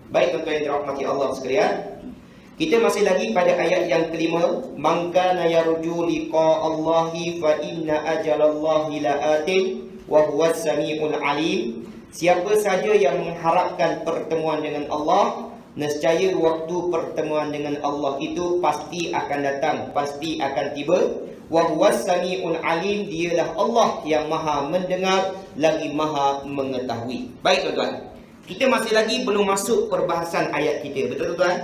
Baik tuan-tuan yang dirahmati Allah sekalian, kita masih lagi pada ayat yang kelima. Man kana yarju liqa Allahi fa inna ajalallahi laatin wa huwas samiul alim. Siapa saja yang mengharapkan pertemuan dengan Allah, nescaya waktu pertemuan dengan Allah itu pasti akan datang, pasti akan tiba. Wa huwas samiul alim, dialah Allah yang maha mendengar lagi maha mengetahui. Baik tuan-tuan, kita masih lagi belum masuk perbahasan ayat kita, betul tuan?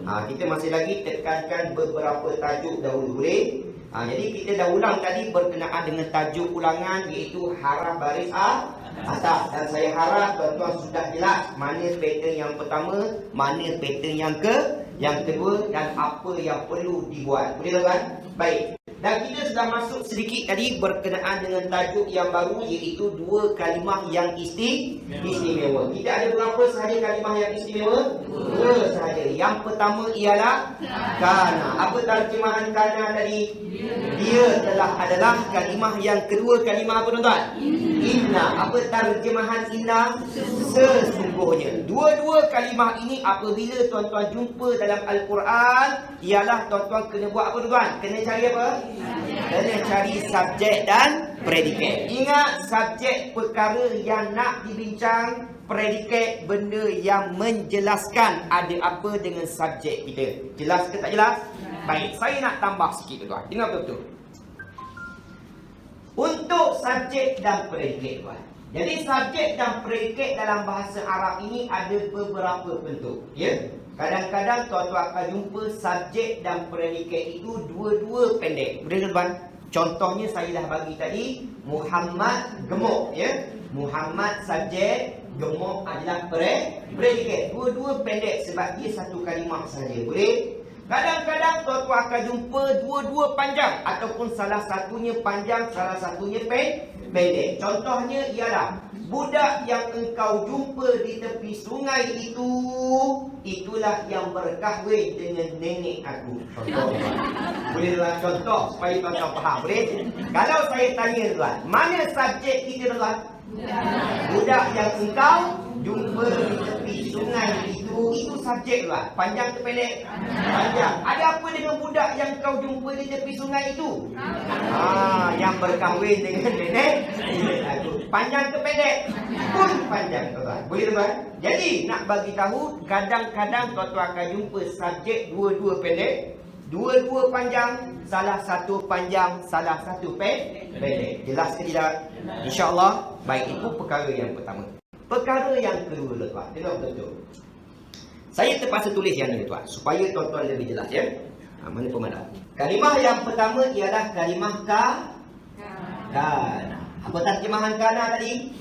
Kita masih lagi tekankan beberapa tajuk dahulu, boleh? Jadi kita dah ulang tadi berkenaan dengan tajuk ulangan, iaitu haraf baris atas. Dan saya harap tuan-tuan sudah jelas mana pattern yang pertama, mana pattern yang kedua, dan apa yang perlu dibuat. Boleh tuan? Baik. Dan kita sudah masuk sedikit tadi berkenaan dengan tajuk yang baru, iaitu dua kalimah yang istimewa. Kita ada berapa sahaja kalimah yang istimewa? Dua sahaja. Yang pertama ialah kana. Apa terjemahan kana tadi? Dia telah adalah. Kalimah yang kedua kalimah apa tuan-tuan? Inna. Apa terjemahan inna? Sesungguhnya. Dua-dua kalimah ini apabila tuan-tuan jumpa dalam Al-Quran, ialah tuan-tuan kena buat apa tuan-tuan? Kena cari apa? Kena cari subjek dan predikat. Ingat, subjek perkara yang nak dibincang, predikat benda yang menjelaskan ada apa dengan subjek kita. Jelas ke tak jelas? Baik, saya nak tambah sikit tuan. Dengar betul-betul. Untuk subjek dan predikat tuan. Jadi subjek dan predikat dalam bahasa Arab ini ada beberapa bentuk, ya. Kadang-kadang tuan-tuan akan jumpa subjek dan predikat itu dua-dua pendek. Boleh tuan? Contohnya saya dah bagi tadi, Muhammad gemuk, ya. Muhammad subjek, gemuk adalah predikat. Dua-dua pendek sebab dia satu kalimah saja. Boleh? Kadang-kadang tuan-tuan akan jumpa dua-dua panjang, ataupun salah satunya panjang, salah satunya pendek. Contohnya ialah, budak yang engkau jumpa di tepi sungai itu, itulah yang berkahwin dengan nenek aku. Contoh. Boleh tuan contoh supaya tuan-tuan faham, boleh? Kalau saya tanya tuan, mana subjek kita tuan? Budak yang engkau jumpa di tepi sungai itu subjek tuan. Panjang ke pendek? Panjang. Ada apa dengan budak yang kau jumpa di tepi sungai itu? Yang berkahwin dengan nenek aku. Panjang ke pendek? Pun panjang tuan. Boleh tuan? Jadi nak bagi tahu, kadang-kadang tuan-tuan akan jumpa subjek dua-dua pendek, dua-dua panjang, salah satu panjang, salah satu pendek. Jelas ke tidak? InsyaAllah. Baik, itu perkara yang pertama. Perkara yang kedua tuan, dengar betul-betul. Saya terpaksa tulis yang ini tuan, supaya tuan-tuan lebih jelas, ya. Mana pemadam? Kalimah yang pertama ialah kalimah kana. Apa terjemahan kana tadi?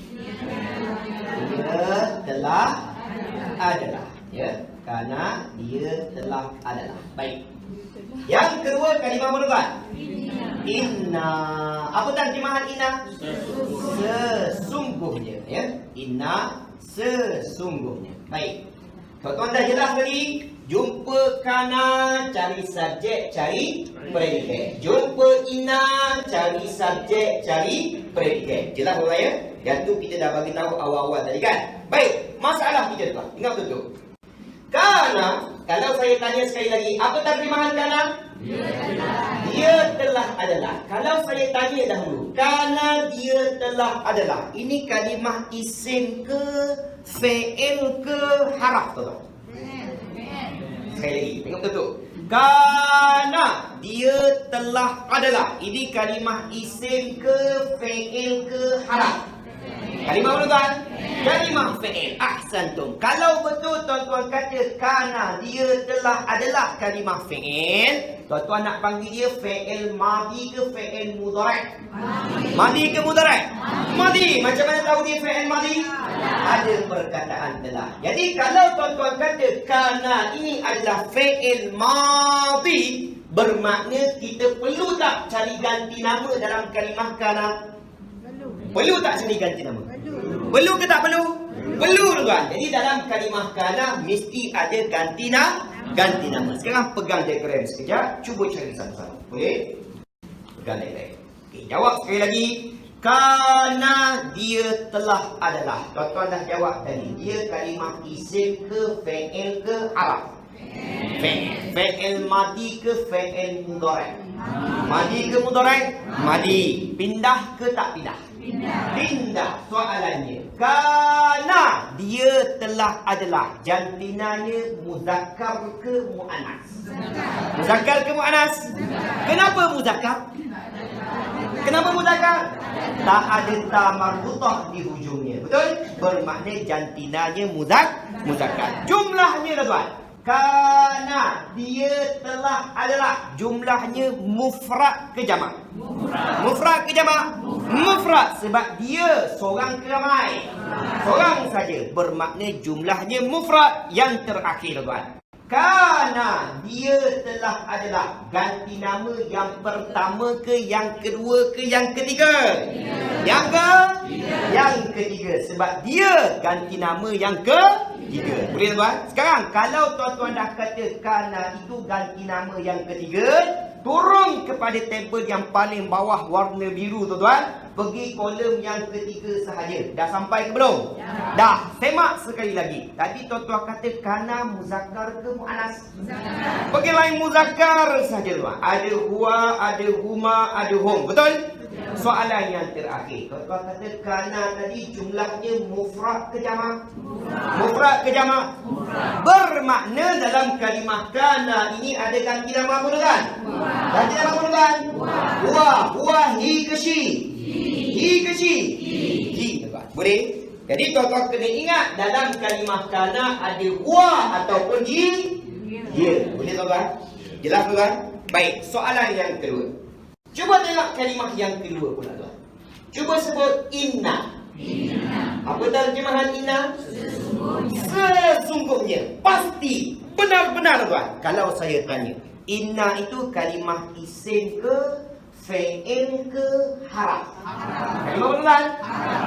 Dia telah adalah, ya. Kana, dia telah adalah. Baik. Yang kedua kalimah apa tuan? Inna. Apa terjemahan inna? Sesungguhnya, ya. Inna, sesungguhnya. Baik. Tuan-tuan dah jelas tadi. Jumpa kana, cari subjek, cari predikat. Jumpa inna, cari subjek, cari predikat. Jelas tuan ya? Yang tu kita dah bagi tahu awal-awal tadi kan? Baik, masalah kita tuan. Ingat betul. Kana, kalau saya tanya sekali lagi, apa terjemahan kana? Dia telah adalah. Kalau saya tanya dahulu, kana dia telah adalah, ini kalimah isim ke, fi'il ke, haraf tuan? Sekali lagi, tengok betul. Kana dia telah adalah, ini kalimah isim ke, fi'il ke, haraf? Kalimah apa tuan? Kalimah fi'il. Ahsantum. Kalau betul tuan-tuan kata kana dia telah adalah kalimah fi'il, tuan-tuan nak panggil dia fi'il madi ke fi'il mudhari'? Madi ke mudhari'? Madi. Macam mana tahu dia fi'il madi? Ada perkataan telah. Jadi kalau tuan-tuan kata kana ini adalah fi'il madi, bermakna kita perlu tak cari ganti nama dalam kalimah kana? Perlu tak cari ganti nama? Perlu ke tak perlu? Perlu tuan. Jadi dalam kalimah kana mesti ada ganti nama. Sekarang pegang diagram sekejap, cuba cari sama-sama. Boleh? Pegang diagram. Okey, jawab sekali lagi. Kana dia telah adalah. Tuan-tuan dah jawab tadi. Dia kalimah isim ke fa'il ke haraf? Fa'il madi ke fa'il mudhari'? Madi ke mudhari'? Madi. Pindah ke tak pindah? Pindah. Soalannya, kana dia telah adalah, jantinanya muzakkar ke muannas? Muzakkar ke muannas? Kenapa muzakkar? Kenapa muzakkar? Tak ada ta marbutah di hujungnya. Betul? Bermakna jantinanya muzakkar. Jumlahnya tuan. Kana dia telah adalah, jumlahnya mufrad ke jamak? Mufrad ke jamak? Mufrad. Sebab dia seorang ke ramai? Seorang saja. Bermakna jumlahnya mufrad. Yang terakhir tuan. Kana dia telah adalah, ganti nama yang pertama ke yang kedua ke yang ketiga? Yang ketiga. Sebab dia ganti nama yang ketiga. Boleh tuan? Sekarang kalau tuan-tuan dah kata kana itu ganti nama yang ketiga, turun kepada tabel yang paling bawah warna biru tuan-tuan. Pergi kolom yang ketiga sahaja. Dah sampai ke belum? Dah. Semak sekali lagi. Tadi tuan-tuan kata kana muzakkar ke muannas? Pergi lain muzakkar sahaja tuan. Ada huwa, ada huma, ada hum. Betul? Soalan yang terakhir. Tuan-tuan kata kana tadi jumlahnya mufrad ke jamak? Mufrad ke jamak? Bermakna dalam kalimah kana ini ada ganti nama apa tuan? Ganti nama apa tuan? Huwa, hi ke shi? Hi ke shi? Hi tuan. Boleh? Jadi tuan-tuan kena ingat dalam kalimah kana ada huwa ataupun hi. Ya. Boleh tuan-tuan? Jelas tuan? Baik, soalan yang kedua. Cuba tengok kalimah yang kedua pula tuan. Cuba sebut inna. Apa terjemahan inna? Sesungguhnya. Pasti. Benar-benar tuan. Kalau saya tanya, inna itu kalimah isim ke fa'il ke haraf? Kalimah tuan?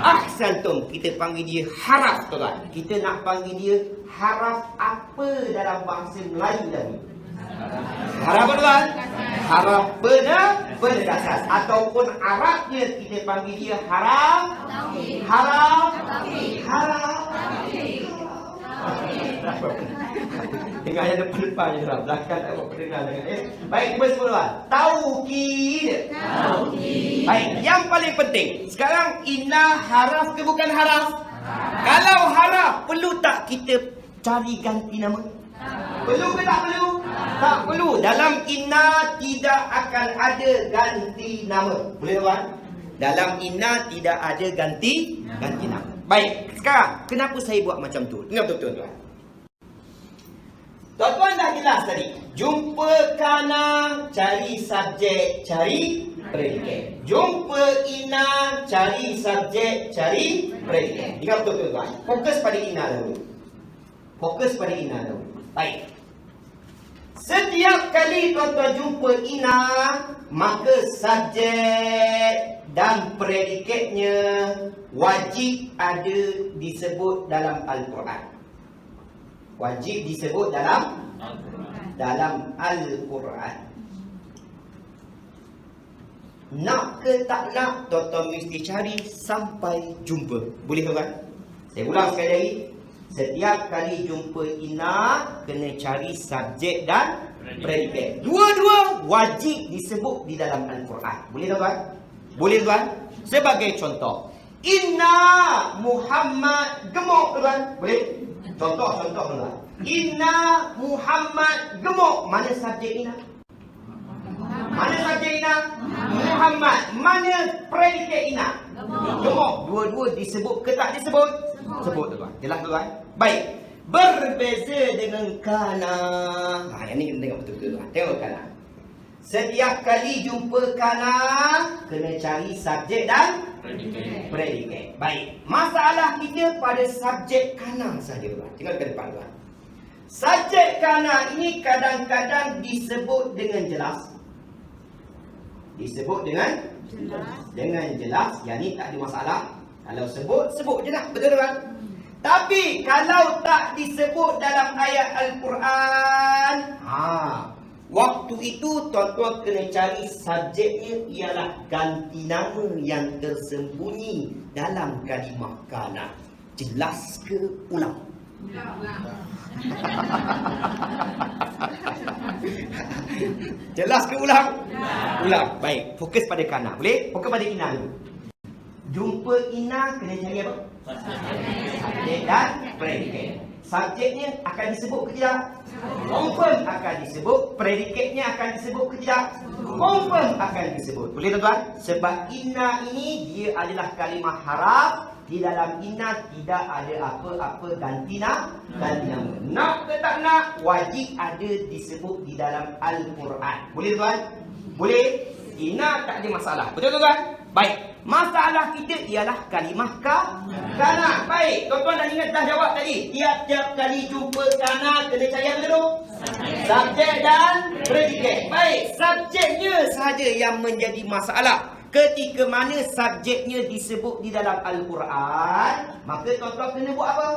Ahsantum. Kita panggil dia haraf tuan. Kita nak panggil dia haraf apa dalam bahasa Melayu tadi? Haraf apa tuan? Haraf berdasar. Ataupun Arabnya kita panggil dia haraf. Dengar yang depan-depan je lah. Belakang tak buat pendengar dengar. Baik, cuba sebut tuan. Taukid. Baik, yang paling penting. Sekarang inna haraf ke bukan haraf? Kalau haraf, perlu tak kita cari ganti nama? Perlu ke tak perlu? Tak perlu. Dalam inna tidak akan ada ganti nama. Boleh tuan? Dalam inna tidak ada ganti nama. Baik, sekarang kenapa saya buat macam tu? Dengar betul-betul tuan. Tuan-tuan dah jelas tadi. Jumpa kana, cari subjek, cari predikat. Jumpa inna, cari subjek, cari predikat. Dengar betul-betul tuan. Fokus pada inna dulu. Baik. Setiap kali tuan-tuan jumpa inna, maka subjek dan predikatnya wajib ada disebut dalam Al-Quran. Wajib disebut dalam Al-Quran. Nak ke tak nak, tuan-tuan mesti cari sampai jumpa. Boleh tuan? Saya ulang sekali lagi. Setiap kali jumpa inna, kena cari subjek dan predikat. Dua-dua wajib disebut di dalam Al-Quran. Boleh tuan? Boleh tuan? Sebagai contoh, inna Muhammad gemuk tuan. Boleh? Contoh tuan. Inna Muhammad gemuk. Mana subjek inna? Muhammad. Mana predikat inna? Gemuk. Dua-dua disebut ke tak disebut? Sebut tuan. Jelas tuan? Baik. Berbeza dengan kana. Yang ni kena tengok betul-betul tuan. Tengok kana. Setiap kali jumpa kana, kena cari subjek dan predikat. Baik. Masalah kita pada subjek kana saja tuan. Tengok ke depan tuan. Subjek kana ini kadang-kadang disebut dengan jelas. Disebut dengan jelas. Yang ni tak ada masalah. Kalau sebut je lah. Betul tuan? Tapi kalau tak disebut dalam ayat Al-Quran, Waktu itu tuan-tuan kena cari subjeknya ialah ganti nama yang tersembunyi dalam kalimah kana. Jelas ke ulang? Jelas ke ulang? Ulang. Baik, fokus pada kana. Boleh? Fokus pada ina dulu. Jumpa ina kena cari apa? Subjek dan predikat. Subjeknya akan disebut ke tidak? Confirm akan disebut. Predikatnya akan disebut ke tidak? Confirm akan disebut. Boleh tuan-tuan? Sebab inna ini dia adalah kalimah haraf. Di dalam inna tidak ada apa-apa ganti nama. Nak ke tak nak, wajib ada disebut di dalam Al-Quran. Boleh tuan? Boleh? Inna tak ada masalah. Betul tuan? Baik. Masalah kita ialah kalimah kana. Baik. Tuan-tuan dah ingat dah jawab tadi. Tiap-tiap kali jumpa kana kena cari apa dulu? Subjek dan predikat. Baik. Subjeknya sahaja yang menjadi masalah. Ketika mana subjeknya disebut di dalam Al-Quran, maka tuan-tuan kena buat apa?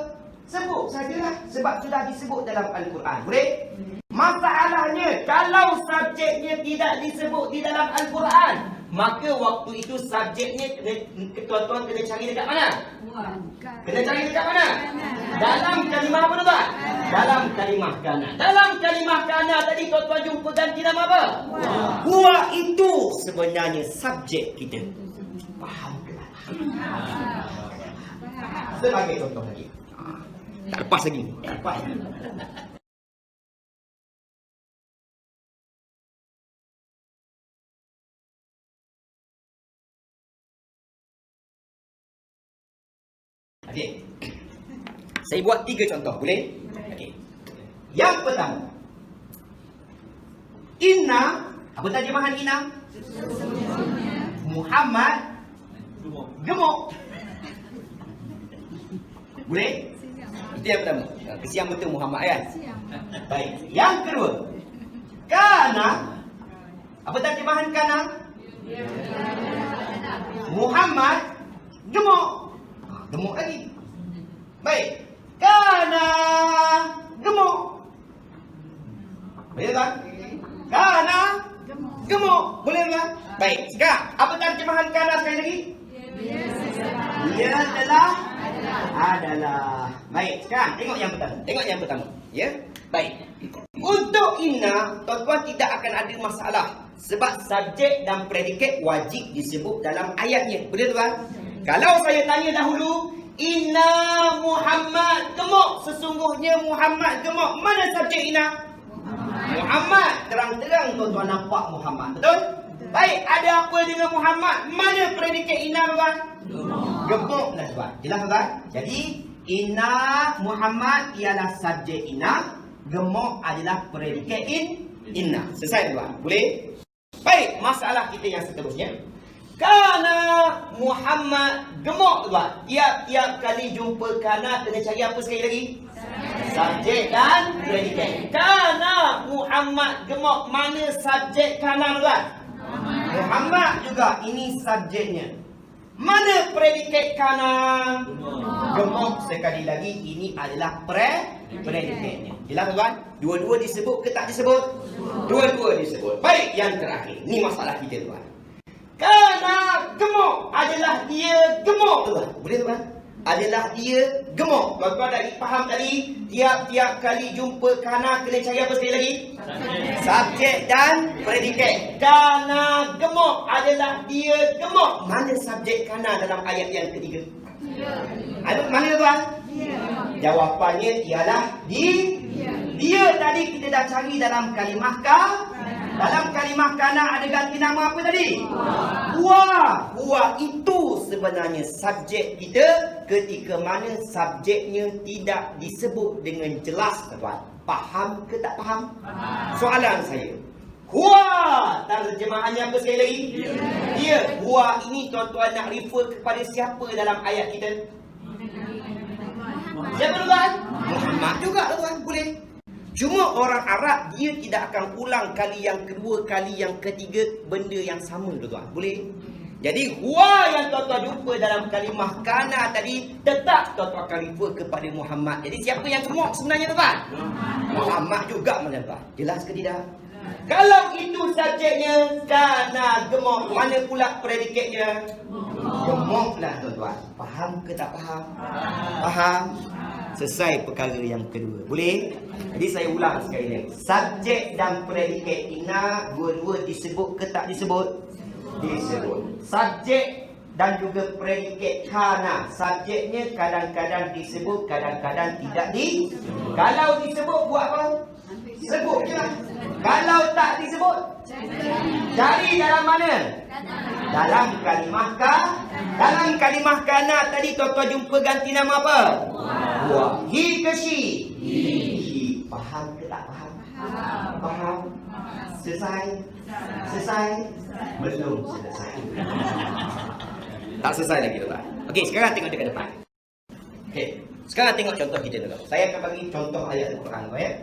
Sebut sajalah. Sebab sudah disebut dalam Al-Quran. Boleh? Masalahnya, kalau subjeknya tidak disebut di dalam Al-Quran, maka waktu itu subjeknya tuan-tuan kena cari dekat mana? Kena cari dekat mana? Dalam kalimah apa tuan? Dalam kalimah kana. Dalam kalimah kana tadi tuan-tuan jumpa ganti nama apa? Huwa itu sebenarnya subjek kita. Faham ke? Sebagai contoh lagi. Tak lepas lagi. Lepas. Okey. Saya buat 3 contoh, boleh? Okey. Yang pertama. Inna, apa terjemahan inna? Muhammad gemuk. Boleh? Itu yang pertama. Kesian betul Muhammad kan? Baik. Yang kedua. Kana, apa terjemahan kana? Muhammad gemuk. Gemuk lagi. Baik. Kana gemuk. Boleh tak? Kana gemuk. Boleh tak? Baik. Sekarang, apa terjemahan kana sekali lagi? Dia adalah. Baik. Sekarang, tengok yang pertama. Ya? Baik. Untuk inna, tuan-tuan tidak akan ada masalah. Sebab subjek dan predikat wajib disebut dalam ayatnya. Boleh tuan? Kalau saya tanya dahulu, inna Muhammad gemuk. Sesungguhnya Muhammad gemuk. Mana subjek inna? Muhammad. Terang-terang tuan-tuan nampak Muhammad. Betul? Baik, ada apa dengan Muhammad? Mana predikat inna tuan? Gemuk lah tuan. Jelas tuan? Jadi, inna Muhammad ialah subjek inna. Gemuk adalah predikat inna. Selesai tuan? Boleh? Baik, masalah kita yang seterusnya. Kana Muhammad gemuk tuan. Tiap-tiap kali jumpa kana kena cari apa sekali lagi? Subjek dan predikat. Kana Muhammad gemuk. Mana subjek kana tuan? Muhammad juga. Ini subjeknya. Mana predikat kana? Gemuk. Sekali lagi ini adalah predikatnya. Jelas tuan? Dua-dua disebut ke tak disebut? Dua-dua disebut. Baik, yang terakhir. Ini masalah kita tuan. Kana gemuk adalah dia gemuk tuan. Boleh tuan? Adalah dia gemuk. Tuan-tuan dah faham tadi? Tiap-tiap kali jumpa kana kena cari apa sekali lagi? Subjek dan predikat. Kana gemuk adalah dia gemuk. Mana subjek kana dalam ayat yang ketiga? Mana tuan? Jawapannya ialah dia tadi kita dah cari dalam kalimah dalam kalimah kana ada ganti nama apa tadi? Huwa itu sebenarnya subjek kita ketika mana subjeknya tidak disebut dengan jelas tuan. Faham ke tak faham? Soalan saya. Huwa terjemahannya apa sekali lagi? Dia. Huwa ini tuan-tuan nak refer kepada siapa dalam ayat kita? Siapa tuan? Muhammad juga tuan. Boleh. Cuma orang Arab dia tidak akan ulang kali yang kedua, kali yang ketiga benda yang sama tuan. Boleh? Jadi huwa yang tuan-tuan jumpa dalam kalimah kana tadi tetap tuan-tuan akan refer kepada Muhammad. Jadi siapa yang gemuk sebenarnya tuan? Muhammad juga macam tuan. Jelas ke tidak? Kalau itu subjeknya kana gemuk, mana pula predikatnya? Gemuk lah tuan-tuan. Faham ke tak faham? Faham? Selesai perkara yang kedua. Boleh? Jadi saya ulang sekali lagi. Subjek dan predikat inna dua-dua disebut ke tak disebut? Disebut. Subjek dan juga predikat kana. Subjeknya kadang-kadang disebut, kadang-kadang tidak disebut. Kalau disebut buat apa? Sebut je lah. Kalau tak disebut, cari dalam mana? Dalam kalimah dalam kalimah kana tadi tuan-tuan jumpa ganti nama apa? Buah. He ke she? He. Faham ke tak faham? Faham? Selesai? Selesai? Belum selesai. Tak selesai lagi tuan. Okey, sekarang tengok dekat depan. Okey, sekarang tengok contoh kita dulu. Saya akan bagi contoh ayat Al-Quran ya.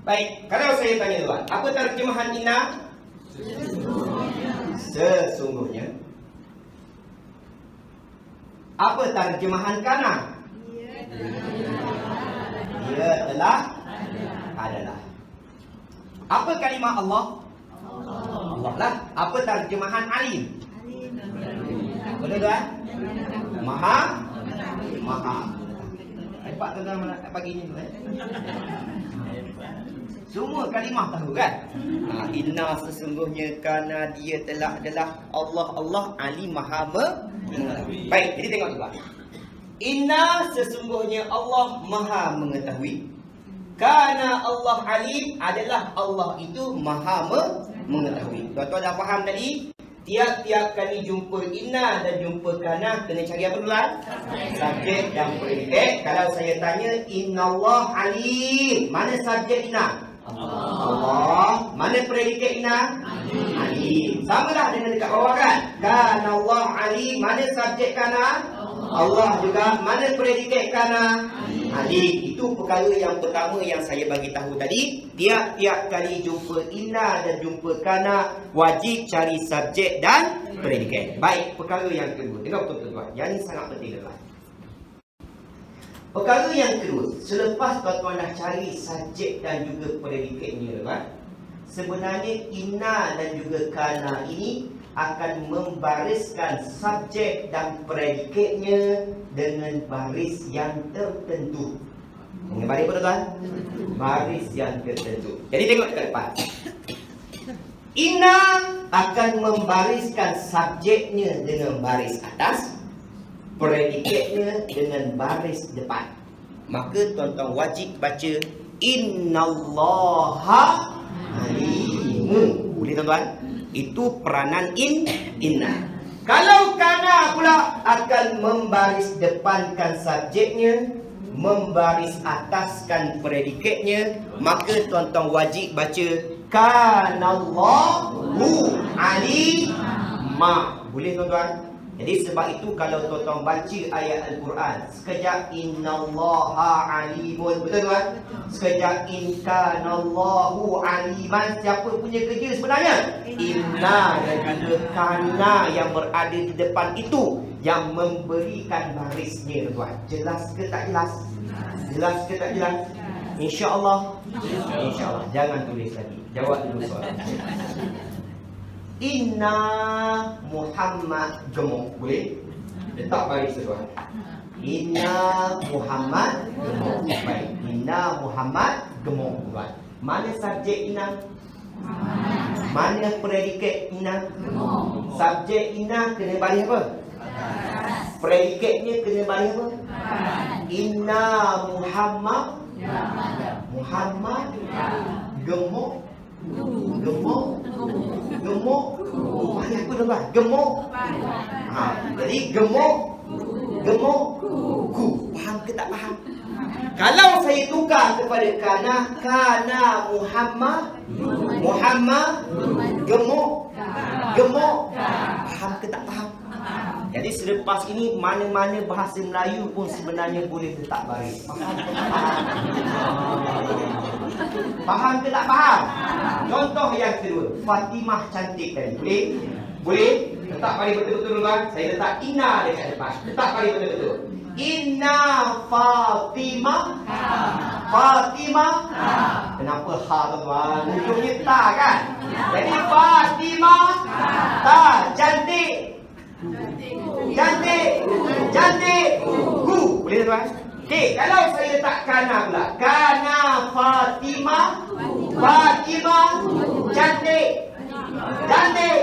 Baik, kalau saya tanya tuan, apa terjemahan inna? Sesungguhnya. Apa terjemahan kana? Dia telah adalah. Apa kalimah Allah? Allah lah. Apa terjemahan alim? Boleh tuan? Maha. Hebat tuan-tuan pagi ni tu Semua kalimah tahu kan? Inna sesungguhnya kana dia telah adalah Allah alim maha mengetahui. Baik, jadi tengok tuan. Inna sesungguhnya Allah maha mengetahui. Kana Allah alim adalah Allah itu maha mengetahui. Tuan-tuan dah faham tadi? Tiap-tiap kali jumpa inna dan jumpa kana kena cari apa tuan? Subjek dan predikat. Kalau saya tanya innallah alim, mana subjek inna? Allah. Mana predikat inna? Alim. Samalah dengan dekat bawah kan? Kana Allah alim, mana subjek kana? Allah juga. Mana predikat kana? Alim. Itu perkara yang pertama yang saya bagi tahu tadi. Tiap-tiap kali jumpa inna dan jumpa kana, wajib cari subjek dan predikat. Baik, perkara yang kedua. Dengar betul-betul. Yang ini sangat penting tuan. Perkara yang kedua, selepas tuan-tuan dah cari subjek dan juga predikatnya tuan, sebenarnya inna dan juga kana ini akan membariskan subjek dan predikatnya dengan baris yang tertentu. Dengan baris apa tuan? Baris yang tertentu. Jadi tengok dekat depan. Inna akan membariskan subjeknya dengan baris atas, predikatnya dengan baris depan. Maka tuan-tuan wajib baca innallaha alimun. Boleh tuan-tuan? Itu peranan inna. Kalau kana pula akan membaris depankan subjeknya, membaris ataskan predikatnya, maka tuan-tuan wajib baca kanallahu alima. Boleh tuan-tuan? Jadi sebab itu kalau tuan-tuan baca ayat Al-Quran, sekejap innallaha alimun, betul tuan? Sekejap inkanallahu aliman, siapa punya kerja sebenarnya? Inna dan juga kana yang berada di depan itu yang memberikan barisnya tuan. Jelas ke tak jelas? Jelas ke tak jelas? InsyaAllah. InsyaAllah. Jangan tulis lagi. Jawab dulu soalan. Inna Muhammad gemuk. Boleh? Letak baris tuan. Inna Muhammad gemuk. Baik. Inna Muhammad gemuk tuan. Mana subjek inna? Mana predikat inna? Subjek inna kena baris apa? Predikatnya kena baris apa? Inna Muhammad gemuk. Gemuk. Mana apa tuan? Gemuk. Jadi gemuk. Ku. Faham ke tak faham? Kalau saya tukar kepada kana Muhammad gemuk. Faham ke tak faham? Jadi selepas ini mana-mana bahasa Melayu pun sebenarnya boleh letak baris. Faham? Faham ke tak faham? Contoh yang kedua, Fatimah cantik tadi. Boleh? Boleh? Letak baris betul-betul tuan. Saya letak Inna dekat depan. Letak baris betul-betul. Inna Fatimah. Fatimah. Kenapa ha tuan? Hujungnya ta kan? Jadi Fatimah ta cantik. Cantik. Cantik. Hu. Boleh tuan? Okey, kalau saya letak kana pula. Kana Fatimah. Fatimah cantik. Cantik.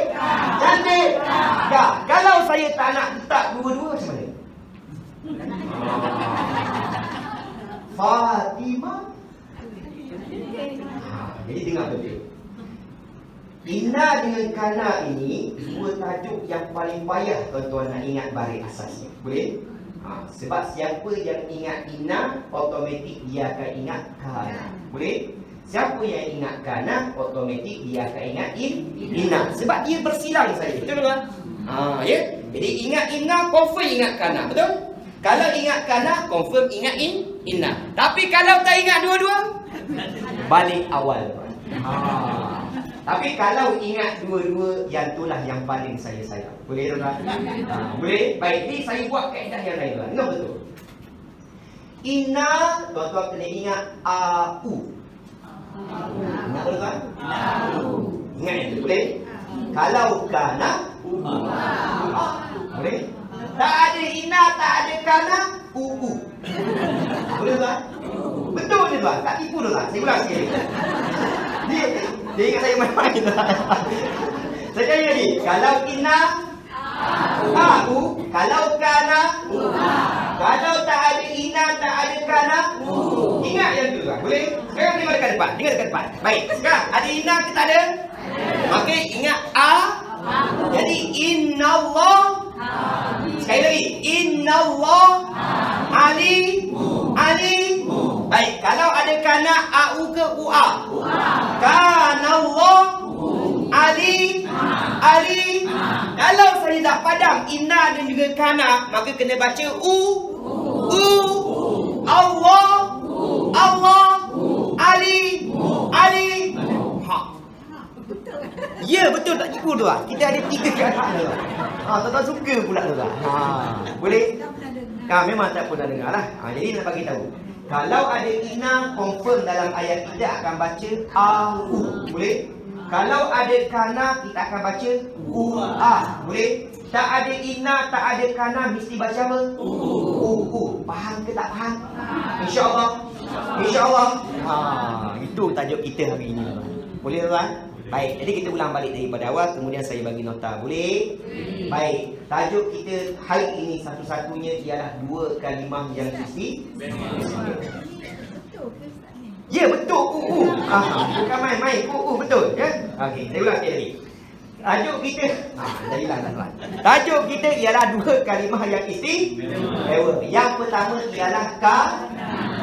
Cantik. Dah. Kalau saya tak nak letak dua-dua macam mana? Fatimah. Jadi dengar betul. Inna dengan kana ini dua tajuk yang paling payah tuan-tuan nak ingat baris asasnya. Boleh? Sebab siapa yang ingat inna, automatik dia akan ingat kana. Boleh? Siapa yang ingat kana, automatik dia akan ingat inna. Sebab dia bersilang saja. Betul tak? Ya? Jadi ingat inna, confirm ingat kana. Betul? Kalau ingat kana, confirm ingat inna. Tapi kalau tak ingat dua-dua, balik awal. Tapi kalau ingat dua-dua, yang itulah yang paling saya sayang. Boleh tak? Boleh? Baik, ni saya buat kaedah yang lain. Ingat betul? Inna, tuan-tuan kena ingat au. Ingat betul kan? Ingat yang tu, boleh? Kalau kana, boleh? Tak ada inna, tak ada kana, boleh tak? Betul je tuan, tak tipu tu tuan. Saya ulang sikit. Dia ingat saya main-main tuan. Saya kata tadi, kalau inna, au. Kalau kana, kalau tak ada inna, tak ada kana, ingat yang tu tuan. Boleh? Sekarang tengok dekat depan. Tengok dekat depan. Baik, sekarang ada inna ke tak ada? Maka ingat a. Jadi innallah. Sekali lagi, innallah ali. Baik, kalau ada kana au ke ua? Kanallah ali. Kalau saya tak padam inna dan juga kana, maka kena baca u. Allah ali. Ya, betul tak tipu tu lah. Kita ada 3 kanan. Tuan-tuan suka pula tu lah. Boleh? Memang tak pernah dengar lah. Jadi nak bagi tahu. Kalau ada inna, confirm dalam ayat kita akan baca au. Boleh? Kalau ada kana, kita akan baca ua. Boleh? Tak ada inna, tak ada kana, mesti baca apa? Faham ke tak faham? InsyaAllah. InsyaAllah. Itu tajuk kita hari ini. Boleh tuan? Baik, jadi kita ulang balik daripada awal, kemudian saya bagi nota. Boleh? Baik, tajuk kita hari ini satu-satunya ialah dua kalimah yang mesti. Ya, betul. Bukan main-main. Betul. Ya? Okey, saya ulang sekali lagi. Tajuk kita, jadilah tuan. Tajuk kita ialah dua kalimah yang istimewa. Yang pertama ialah ka.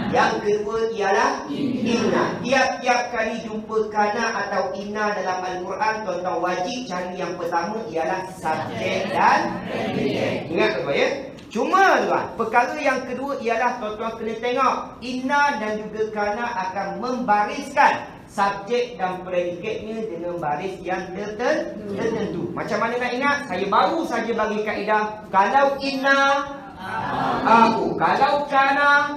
Yang kedua ialah inna. Tiap-tiap kali jumpa kana atau inna dalam Al-Quran, tuan-tuan wajib cari yang pertama ialah subjek dan predicate. Ingat tuan ya? Cuma tuan, perkara yang kedua ialah tuan-tuan kena tengok inna dan juga kana akan membariskan subjek dan predikatnya dengan baris yang tertentu. Macam mana nak ingat? Saya baru saja bagi kaedah. Kalau inna, aku. Kalau kana,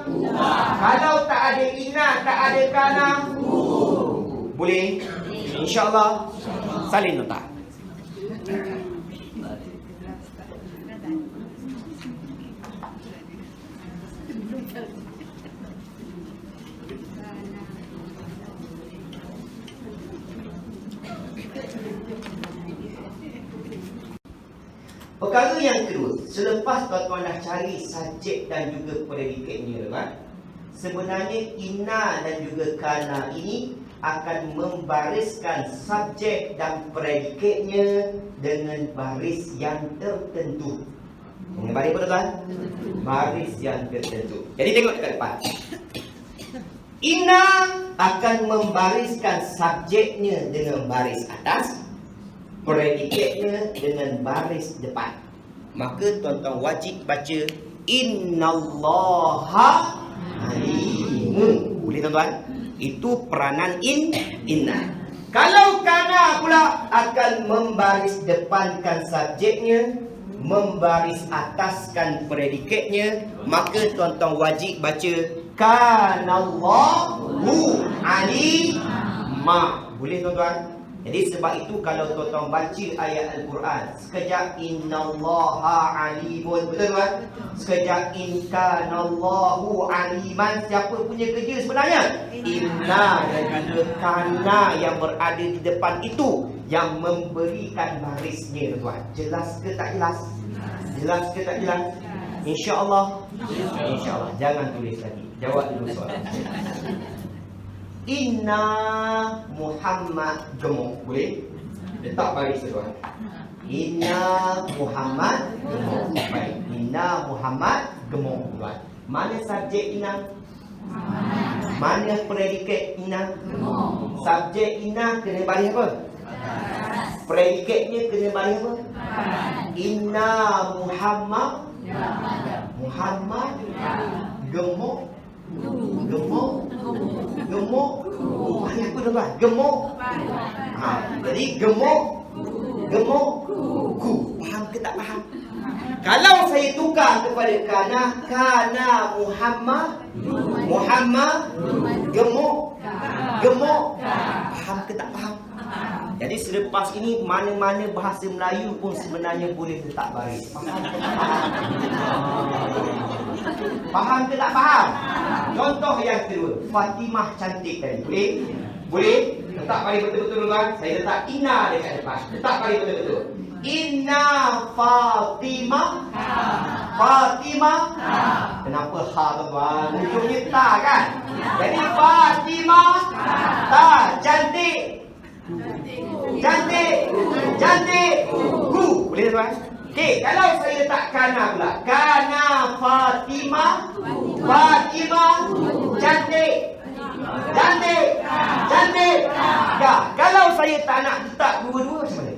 kalau tak ada inna, tak ada kana, boleh? InsyaAllah. Salin nota. Perkara yang kedua, selepas tuan-tuan dah cari subjek dan juga predikatnya, kan? Sebenarnya inna dan juga kana ini akan membariskan subjek dan predikatnya dengan baris yang tertentu. Dengan baris apa tuan? Baris yang tertentu. Jadi tengok dekat depan. Inna akan membariskan subjeknya dengan baris atas, predikatnya dengan baris depan. maka tuan-tuan wajib baca innallaha alimun. Boleh tuan-tuan? Itu peranan inna. Kalau kana pula akan membaris depankan subjeknya, membaris ataskan predikatnya, maka tuan-tuan wajib baca kanallahu alima. Boleh tuan-tuan? Jadi sebab itu kalau tuan-tuan baca ayat Al-Quran, sekejap innallaha alimun, betul tuan? Sekejap inkanallahu aliman, siapa punya kerja sebenarnya? Inna dan juga kana yang berada di depan itu yang memberikan barisnya tuan. Jelas ke tak jelas? Jelas ke tak jelas? InsyaAllah. InsyaAllah. Jangan tulis lagi. Jawab dulu soalan. Inna Muhammad gemuk. Boleh? Letak baris tuan. Inna Muhammad gemuk. Baik. Inna Muhammad gemuk tuan. Mana subjek inna? Mana predikat inna? Subjek inna kena baris apa? Predikatnya kena baris apa? Inna Muhammad gemuk. Gemuk. Banyak apa tuan? Gemuk. Jadi gemuk. Ku. Faham ke tak faham? Kalau saya tukar kepada kana Muhammad gemuk. Faham ke tak faham? Jadi selepas ini mana-mana bahasa Melayu pun sebenarnya boleh letak baris. Faham ke tak faham? Contoh yang kedua, Fatimah cantik tadi. Boleh? Boleh? Letak baris betul-betul tuan. Saya letak inna dekat depan. Letak baris betul-betul. Inna Fatimah. Kenapa ha tuan? Ujungnya ta kan? Jadi Fatimah ta cantik. Ku. Boleh tuan? Okey, kalau saya letak kana pula. Kana Fatimah cantik. Ya, kalau saya tak nak letak dua-dua macam mana?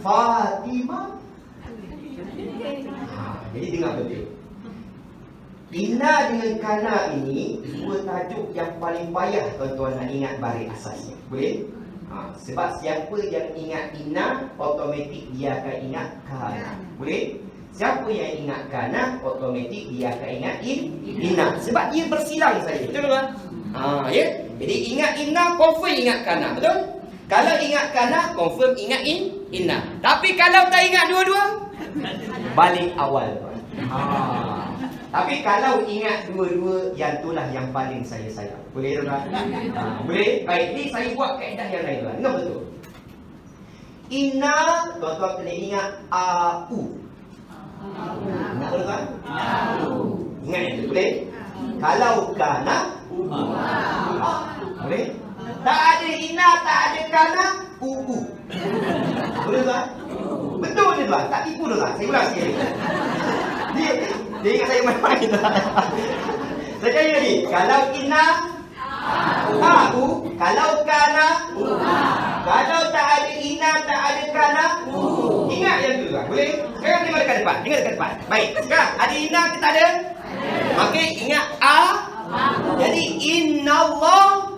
Fatimah. Jadi dengar betul. Inna dengan kana ini dua tajuk yang paling payah tuan-tuan nak ingat baris asasnya. Boleh? Sebab siapa yang ingat inna, automatik dia akan ingat kana. Boleh? Siapa yang ingat kana, automatik dia akan ingat inna. Sebab dia bersilang saja. Betul tak? Ya? Jadi ingat inna, confirm ingat kana. Betul? Kalau ingat kana, confirm ingat inna. Tapi kalau tak ingat dua-dua, balik awal. Tapi kalau ingat dua-dua, yang itulah yang paling saya sayang. Boleh tuan? Boleh? Baik, ni saya buat kaedah yang lain tuan. Ingat betul? Inna, tuan-tuan kena ingat au. Ingat betul tuan? Ingat itu, boleh? Kalau kana, boleh? Tak ada inna, tak ada kana, boleh tuan? Betul ni tuan? Tak tipu tuan? Saya ulang sekali. Dia ingat saya main-main tuan. Saya kata lagi. Kalau inna, aku. Kalau kana, kalau tak ada inna, tak ada kana, ingat yang tu tuan. Boleh? Sekarang tengok dekat depan. Tengok dekat depan. Baik. Sekarang ada inna ke tak ada? Maka ingat a. Jadi innallah.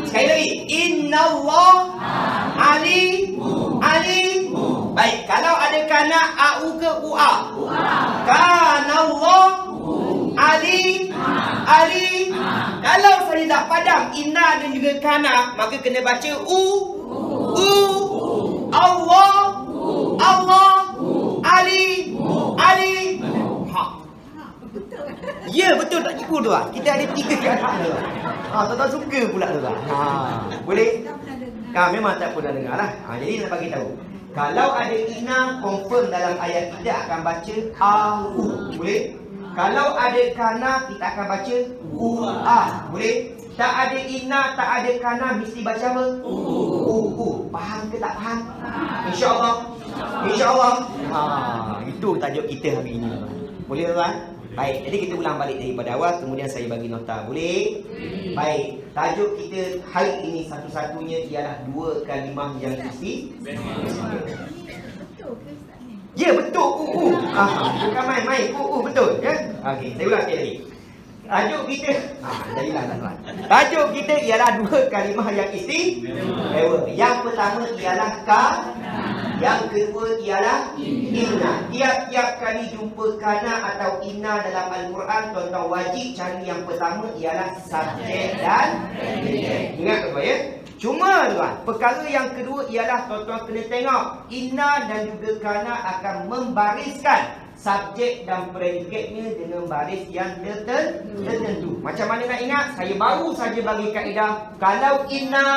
Sekali lagi. Innallah ali. Baik, kalau ada kana au ke ua? Kanallah ali. Kalau saya tak padam inna dan juga kana, maka kena baca u. Allah ali. Ya, betul tak tipu tuan? Kita ada 3 kana tuan. Tuan-tuan suka pula tuan. Boleh? Memang tak pernah dengar lah. Jadi saya bagi tahu. Kalau ada inna, confirm dalam ayat kita akan baca au. Boleh? Kalau ada kana, kita akan baca ua. Boleh? Tak ada inna, tak ada kana, mesti baca apa? Faham ke tak faham? InsyaAllah. Itu tajuk kita hari ini. Boleh tuan? Baik, jadi kita ulang balik daripada awal, kemudian saya bagi nota. Boleh? Baik, tajuk kita hari ini satu-satunya ialah dua kalimah yang istimewa. Ya, betul. Bukan main-main. Betul. Ya? Okey, saya ulang sekali lagi. Tajuk kita jadilah tuan. Tajuk kita ialah dua kalimah yang istimewa. Yang pertama ialah ka, yang kedua ialah inna. Tiap-tiap kali jumpa kana atau inna dalam Al-Quran, tuan-tuan wajib cari yang pertama ialah subjek dan predikat. Ingat apa ya? Cuma tuan, perkara yang kedua ialah tuan-tuan kena tengok inna dan juga kana akan membariskan subjek dan predikatnya dengan baris yang tertentu. Macam mana nak ingat? Saya baru saja bagi kaedah. Kalau inna,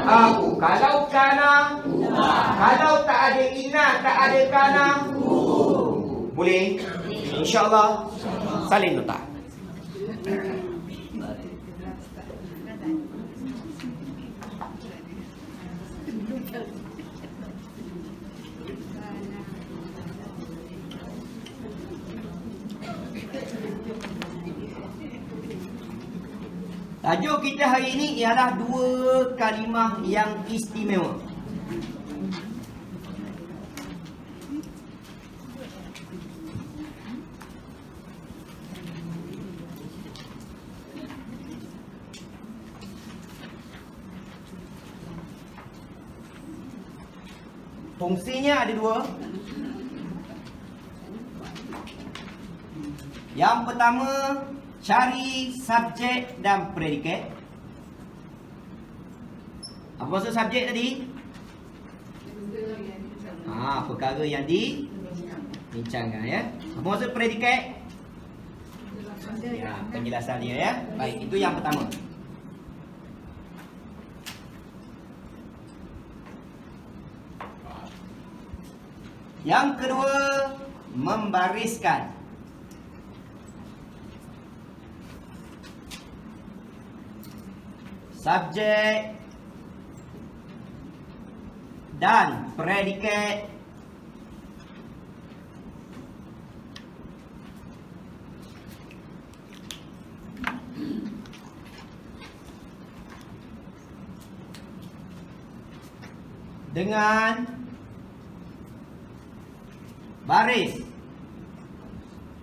aku. Kalau kana, kalau tak ada inna, tak ada kana, boleh? InsyaAllah. Salin nota. Tajuk kita hari ini ialah dua kalimah yang istimewa. Fungsinya ada dua. Yang pertama, cari subjek dan predikat. Apa maksud subjek tadi? Perkara yang dibincangkan ya. Apa maksud predikat? Ya, penjelasan dia ya. Baik, itu yang pertama. Yang kedua, membariskan. Subjek dan predikat dengan baris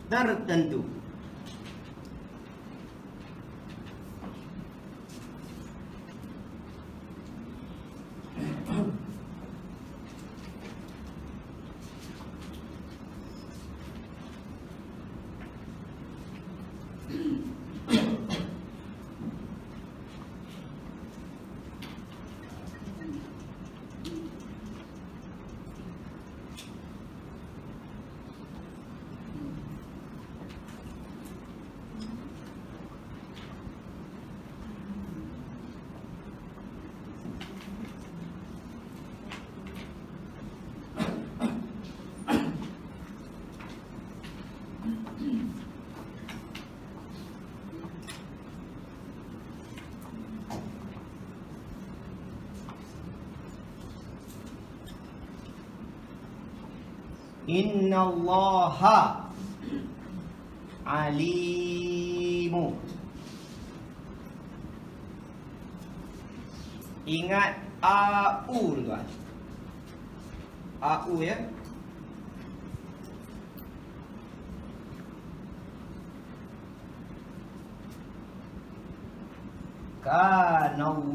tertentu. Innallaha alimu. Ingat au tuan. Au ya. Kanallahu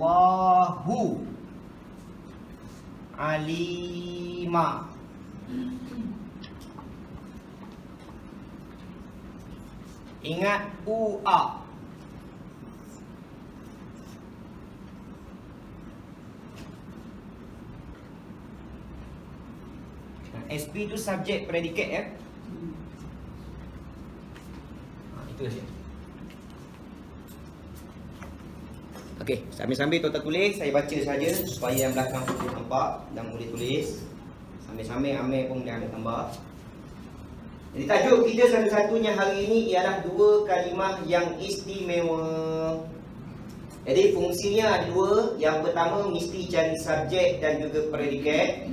alima. Ingat ua. SP itu subjek predikat ya. Itu saja. Okey, sambil-sambil tuan-tuan tulis, saya baca saja supaya yang belakang boleh nampak dan boleh tulis. Sambil-sambil Amir pun dia ambil gambar. Jadi tajuk kita satu-satunya hari ini ialah dua kalimah yang istimewa. Jadi fungsinya ada dua. Yang pertama mesti cari subjek dan juga predikat.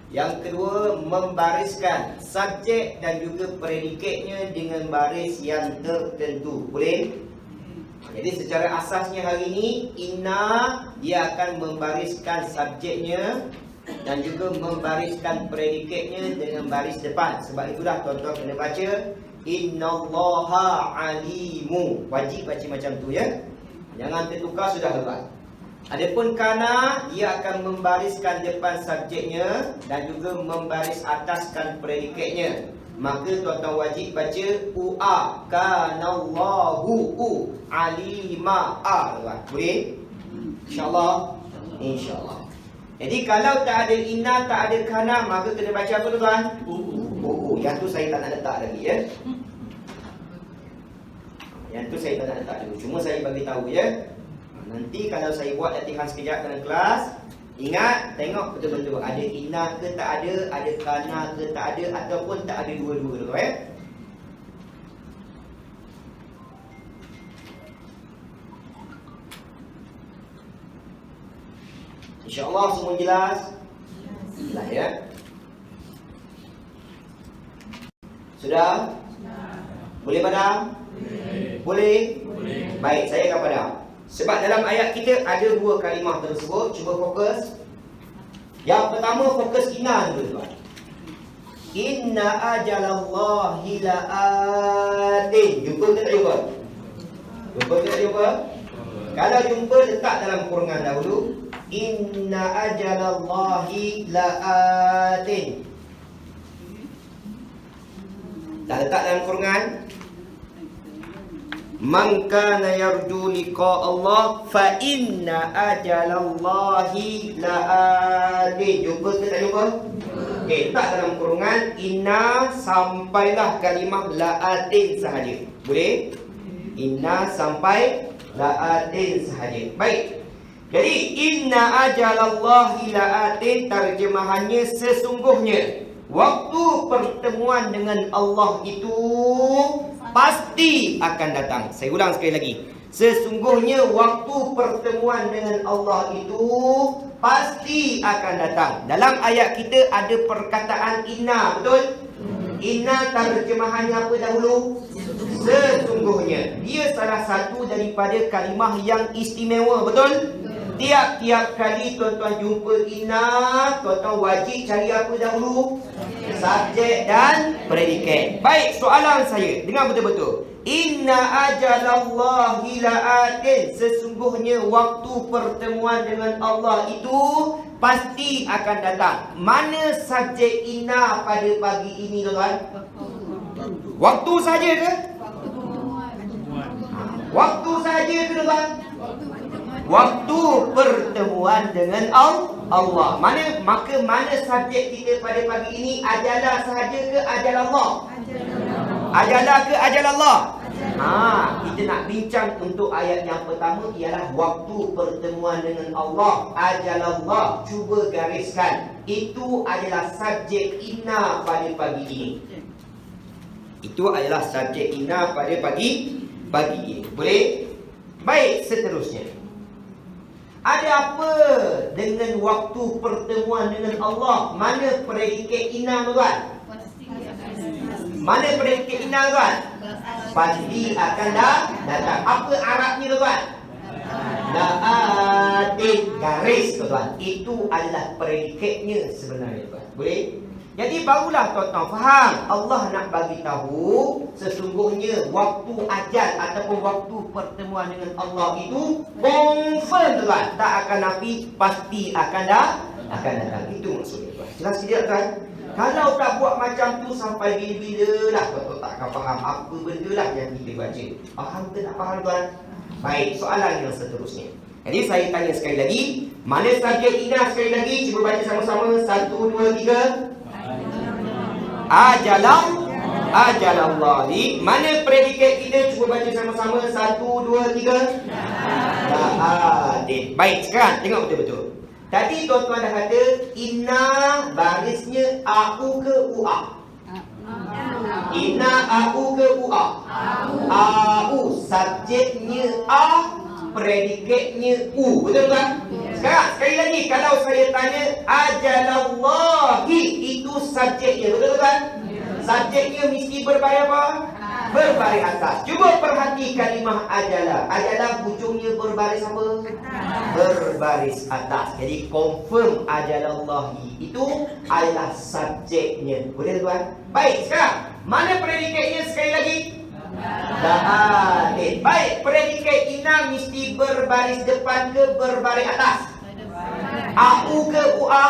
Yang kedua, membariskan subjek dan juga predikatnya dengan baris yang tertentu. Boleh? Jadi secara asasnya hari ini, inna dia akan membariskan subjeknya dan juga membariskan predikatnya dengan baris depan. Sebab itulah tuan-tuan kena baca innallaha alimu. Wajib baca macam tu ya. Jangan tertukar, sudah lepas. Adapun kana, dia akan membariskan depan subjeknya dan juga membaris ataskan predikatnya. Maka tuan-tuan wajib baca ua kanallahu alima a. Boleh? InsyaAllah. InsyaAllah. Jadi kalau tak ada inna, tak ada kana, maka kena baca apa tuan? Yang tu saya tak nak letak lagi ya. Yang tu saya tak nak letak dulu. Cuma saya bagi tahu ya. Nanti kalau saya buat latihan sekejap dalam kelas, ingat, tengok betul-betul ada inna ke tak ada kana ke tak ada, ataupun tak ada dua-dua tu ya. InsyaAllah semua jelas? Jelas ya? Sudah? Boleh padam? Boleh? Baik, saya akan padam. Sebab dalam ayat kita ada dua kalimah tersebut. Cuba fokus. Yang pertama, fokus inna dulu tuan. Inna ajalallahi la'atin. Jumpa ke tak jumpa? Jumpa ke tak jumpa? Kalau jumpa, letak dalam kurungan dahulu. Inna ajalallahi la'atin. Dah letak dalam kurungan. Man kana yarju liqa Allah fa inna ajalallahi la'atin. Jumpa ke tak jumpa? Okey, letak dalam kurungan inna sampailah kalimah la'atin sahaja. Boleh? Inna sampai la'atin sahaja. Baik. Jadi inna ajalallahi la'atin, terjemahannya sesungguhnya waktu pertemuan dengan Allah itu pasti akan datang. Saya ulang sekali lagi. Sesungguhnya waktu pertemuan dengan Allah itu pasti akan datang. Dalam ayat kita ada perkataan inna, betul? Inna terjemahannya apa dahulu? Sesungguhnya. Dia salah satu daripada kalimah yang istimewa, betul? Tiap-tiap kali tuan-tuan jumpa inna, tuan-tuan wajib cari apa dahulu? Subjek dan predikat. Baik, soalan saya, dengar betul-betul. Inna ajalallahi la'atin. Sesungguhnya waktu pertemuan dengan Allah itu pasti akan datang. Mana subjek inna pada pagi ini tuan-tuan? Waktu saja ke? Waktu saja ke tuan-tuan? Waktu pertemuan dengan Allah. Mana subjek kita pada pagi ini? Ajalah sahaja ke ajal Allah? Ajalah ke ajal Allah? Kita nak bincang untuk ayat yang pertama ialah waktu pertemuan dengan Allah. Ajal Allah. Cuba gariskan. Itu adalah subjek inna pada pagi ini. Itu adalah subjek inna pada pagi ini. Boleh? Baik, seterusnya. Ada apa dengan waktu pertemuan dengan Allah? Mana predikat inna tuan? Mana predikat inna tuan? Pasti akan datang. Apa Arabnya tuan? La'atin, garis tuan. Itu adalah predikatnya sebenarnya tuan. Boleh? Jadi barulah tuan-tuan faham. Allah nak bagi tahu sesungguhnya waktu ajal ataupun waktu pertemuan dengan Allah itu confirm tuan. Tak akan nafi, pasti akan datang. Itu maksudnya tuan. Jelas tidak tuan? Kalau tak buat macam tu sampai bila-bila lah tuan-tuan tak akan faham apa benda lah yang kita baca. Faham ke tak faham tuan? Baik, soalan yang seterusnya. Jadi saya tanya sekali lagi, mana subjek inna sekali lagi? Cuba baca sama-sama. 1, 2, 3. Ajalallahi. Mana predikat kita? Cuba baca sama-sama. 1, 2, 3. La'atin. Baik, sekarang tengok betul-betul. Tadi tuan-tuan dah kata inna barisnya au ke ua? Inna au ke ua? Au. Subjeknya a, predikatnya u. Betul tak? Sekarang sekali lagi, kalau saya tanya ajalallahi, Subjeknya mesti berbaris apa? Berbaris atas. Cuba perhati kalimah ajalah. Ajalah hujungnya berbaris apa? Berbaris atas. Jadi confirm ajalallahi itu adalah subjeknya. Boleh tuan? Baik, sekarang mana predikatnya sekali lagi? La'atin. Baik, predikat ina mesti berbaris depan ke berbaris atas? Au ke ua?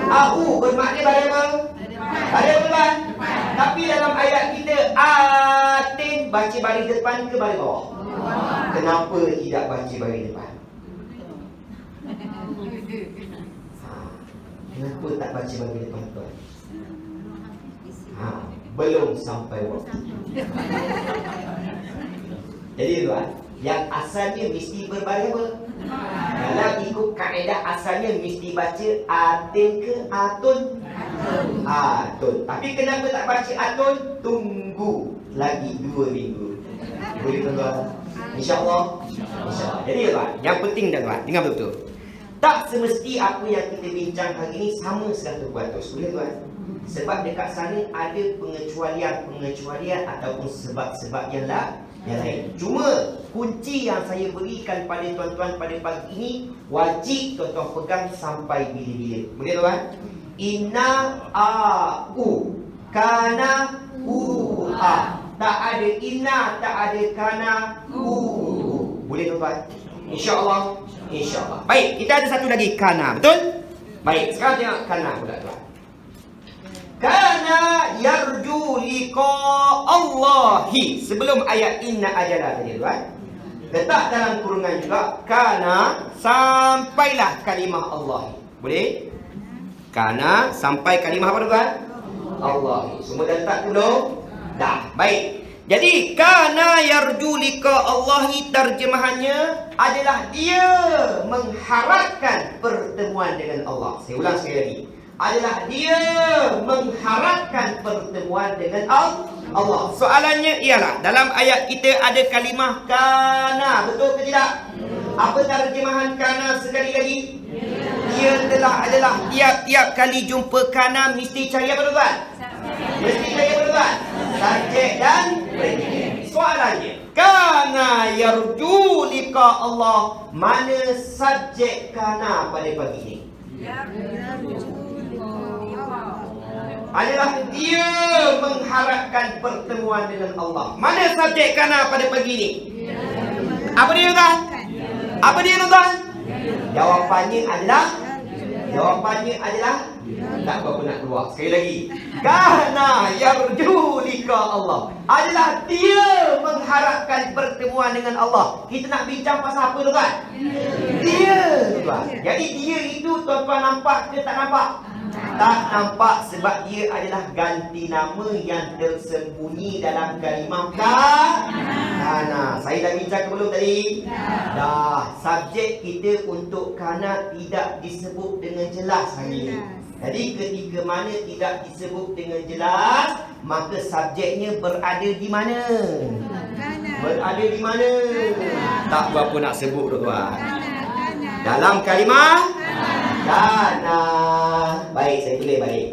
Au bermakna baris apa? Baris depan. Tapi dalam ayat kita atin baca baris depan ke baris bawah? Kenapa tidak baca baris depan? Kenapa tak baca baris depan tuan? Belum sampai waktu. Jadi tuan, yang asalnya mesti berbaris apa? Kalau ikut kaedah asalnya mesti baca atin ke atun? Atun. Tapi kenapa tak baca atun? Tunggu lagi 2 minggu. Boleh tuan? InsyaAllah. InsyaAllah. Jadi tuan, yang penting tuan, dengar betul-betul. Tak semesti apa yang kita bincang hari ini sama 100%. Boleh tuan? Sebab dekat sana ada pengecualian ataupun sebab-sebab yang lain. Cuma kunci yang saya berikan pada tuan-tuan pada pagi ini wajib tuan-tuan pegang sampai bila-bila. Boleh tuan? Inna a'u kana u'a. Tak ada inna, tak ada kana u'u. Boleh tuan-tuan? InsyaAllah. InsyaAllah. Baik, kita ada satu lagi kana. Betul? Baik, sekarang tengok kana pula tuan. Kana yarju liqa Allahi. Sebelum ayat inna ajalah tadi tuan, letak dalam kurungan juga kana sampailah kalimah Allahi. Boleh? Kana sampai kalimah apa tuan? Allahi. Semua dah letak dulu? Dah. Baik. Jadi kana yarju liqa Allahi terjemahannya adalah dia mengharapkan pertemuan dengan Allah. Saya ulang sekali lagi. Adalah dia mengharapkan pertemuan dengan Allah. Soalannya ialah dalam ayat kita ada kalimah kana, betul ke tidak? Apa terjemahan kana sekali lagi? Ia adalah tiap-tiap kali jumpa kana mesti cari apa tuan? Mesti cari apa tuan? Subjek dan predikat. Soalannya, kana yarju liqa Allah, mana subjek kana pada pagi ini? Adalah dia mengharapkan pertemuan dengan Allah. Mana subjek kana pada pagi ini? Apa dia tuan? Apa dia tuan? Jawapannya adalah tak berapa nak keluar. Sekali lagi. Kana yarju liqa Allah. Adalah dia mengharapkan pertemuan dengan Allah. Kita nak bincang pasal apa tuan? Dia tuan. Jadi dia itu tuan-tuan nampak ke tak nampak? Tak nampak sebab dia adalah ganti nama yang tersembunyi dalam kalimah kana. Saya dah bincang ke belum tadi? Dah. Subjek kita untuk kana tidak disebut dengan jelas hari ini. Jadi ketika mana tidak disebut dengan jelas, maka subjeknya berada di mana? Berada di mana? Tak berapa nak sebut tuan. Dalam kalimah kana. Baik, saya tulis balik.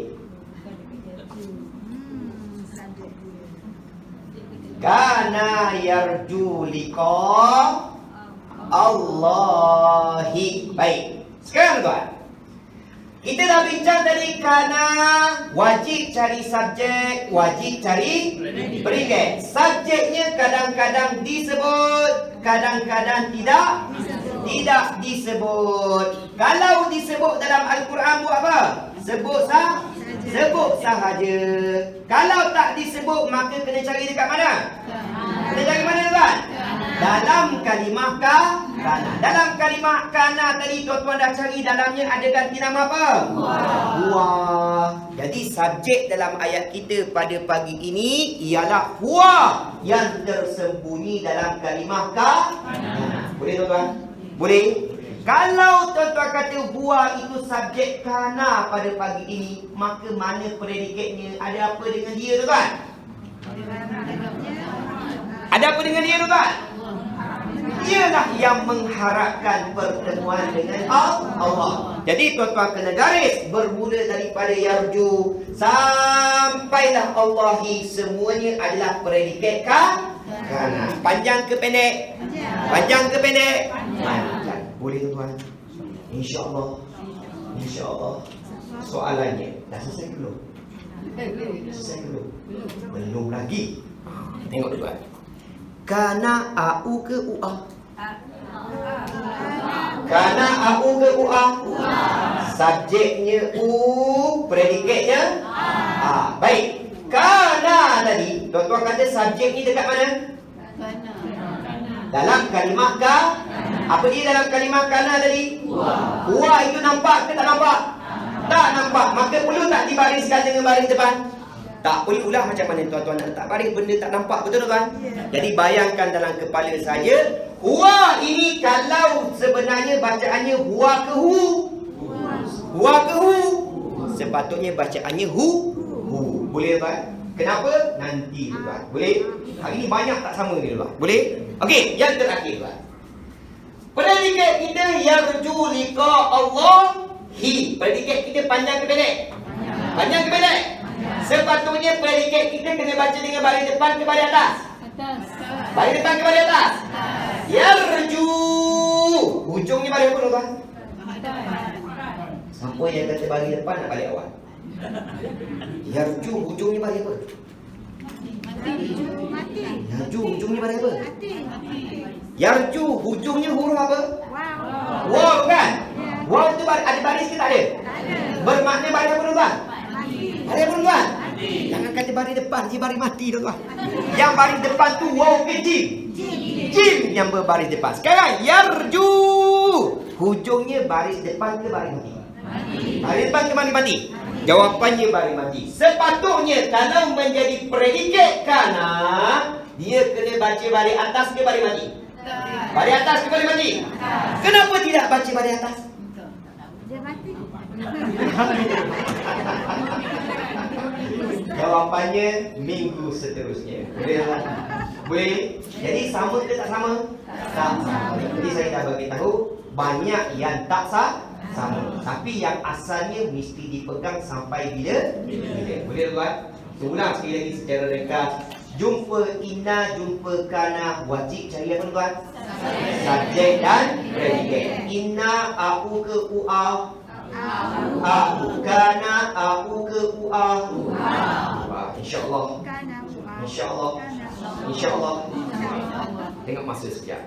Kana yarju liqa Allahi. Baik. Sekarang tuan, kita dah bincang tadi kana wajib cari subjek, wajib cari predikat. Subjeknya kadang-kadang disebut, kadang-kadang tidak disebut. Kalau disebut dalam Al-Quran buat apa? Sebut sahaja. Kalau tak disebut maka kena cari dekat mana? Kena cari mana tuan? Dalam kalimah kana. Dalam kalimah kana tadi tuan-tuan dah cari dalamnya ada ganti nama apa? Huwa. Jadi subjek dalam ayat kita pada pagi ini ialah huwa yang tersembunyi dalam kalimah kana. Boleh tuan-tuan? Boleh? Kalau tuan-tuan kata buah itu subjek kana pada pagi ini, maka mana predikatnya? Ada apa dengan dia tuan? Ada apa dengan dia tuan? Dialah yang mengharapkan pertemuan dengan Allah. Jadi tuan-tuan kena garis, bermula daripada yarju sampailah Allahi, semuanya adalah predikat kana. Panjang ke pendek? Panjang ke pendek? Panjang. Boleh tuan-tuan? InsyaAllah. InsyaAllah. Soalannya dah selesai belum? Selesai belum? Belum lagi. Tengok tuan. Kana au ke ua? Kana au ke ua? Subjeknya u, predikatnya a. Baik. Kana tadi, tuan-tuan kata subjek ni dekat mana? Dalam kalimah ka. Apa dia dalam kalimah kana tadi? Huwa itu nampak ke tak nampak? Tak nampak. Maka perlu tak dibariskan dengan baris depan? Tak boleh ulah macam mana tuan-tuan nak letak baris, benda tak nampak, betul tuan? Jadi bayangkan dalam kepala saya, huwa ini kalau sebenarnya bacaannya huwa ke hu? Huwa ke hu? Sepatutnya bacaannya hu. Boleh tuan? Kenapa? Nanti tuan. Boleh? Hari ni banyak tak sama ni tuan. Boleh? Okey, yang terakhir tuan. Predikat kita yarju liqa Allah hi. Predikat kita panjang ke pendek? Panjang ke pendek? Sepatutnya predikat kita kena baca dengan baris depan ke baris atas? Baris depan ke baris atas? Yarju. Hujungnya baris apa tuan? Siapa yang kata baris depan nak balik awal? Yarju hujungnya baris apa? Yarju hujungnya baris apa? Yarju hujungnya huruf apa? Waw kan? Waw itu ada baris ke tak ada? Bermakna baris apa tuan? Baris apa tuan? Jangan kata baris depan, si baris mati tuan. Yang baris depan tu waw ke jim? Jim yang berbaris depan. Sekarang yarju hujungnya baris depan ke baris mati? Baris depan ke baris mati? Jawapannya baris mati. Sepatutnya kalau menjadi predikat kana, dia kena baca baris atas ke baris mati? Baris atas ke baris mati? Kenapa tidak baca baris atas? Dia mati. Jawapannya minggu seterusnya. Boleh tak? Boleh? Jadi sama ke tak sama? Tak sama. Jadi saya dah bagi tahu banyak yang tak sama. Tapi yang asalnya mesti dipegang sampai bila? Boleh tuan? Ulang sekali lagi secara ringkas. Jumpa inna, jumpa kana, wajib cari apa tuan? Subjek dan predikat. Inna, au ke ua? Au. Kana, au ke ua? InsyaAllah. InsyaAllah. InsyaAllah. Tengok masa sekejap.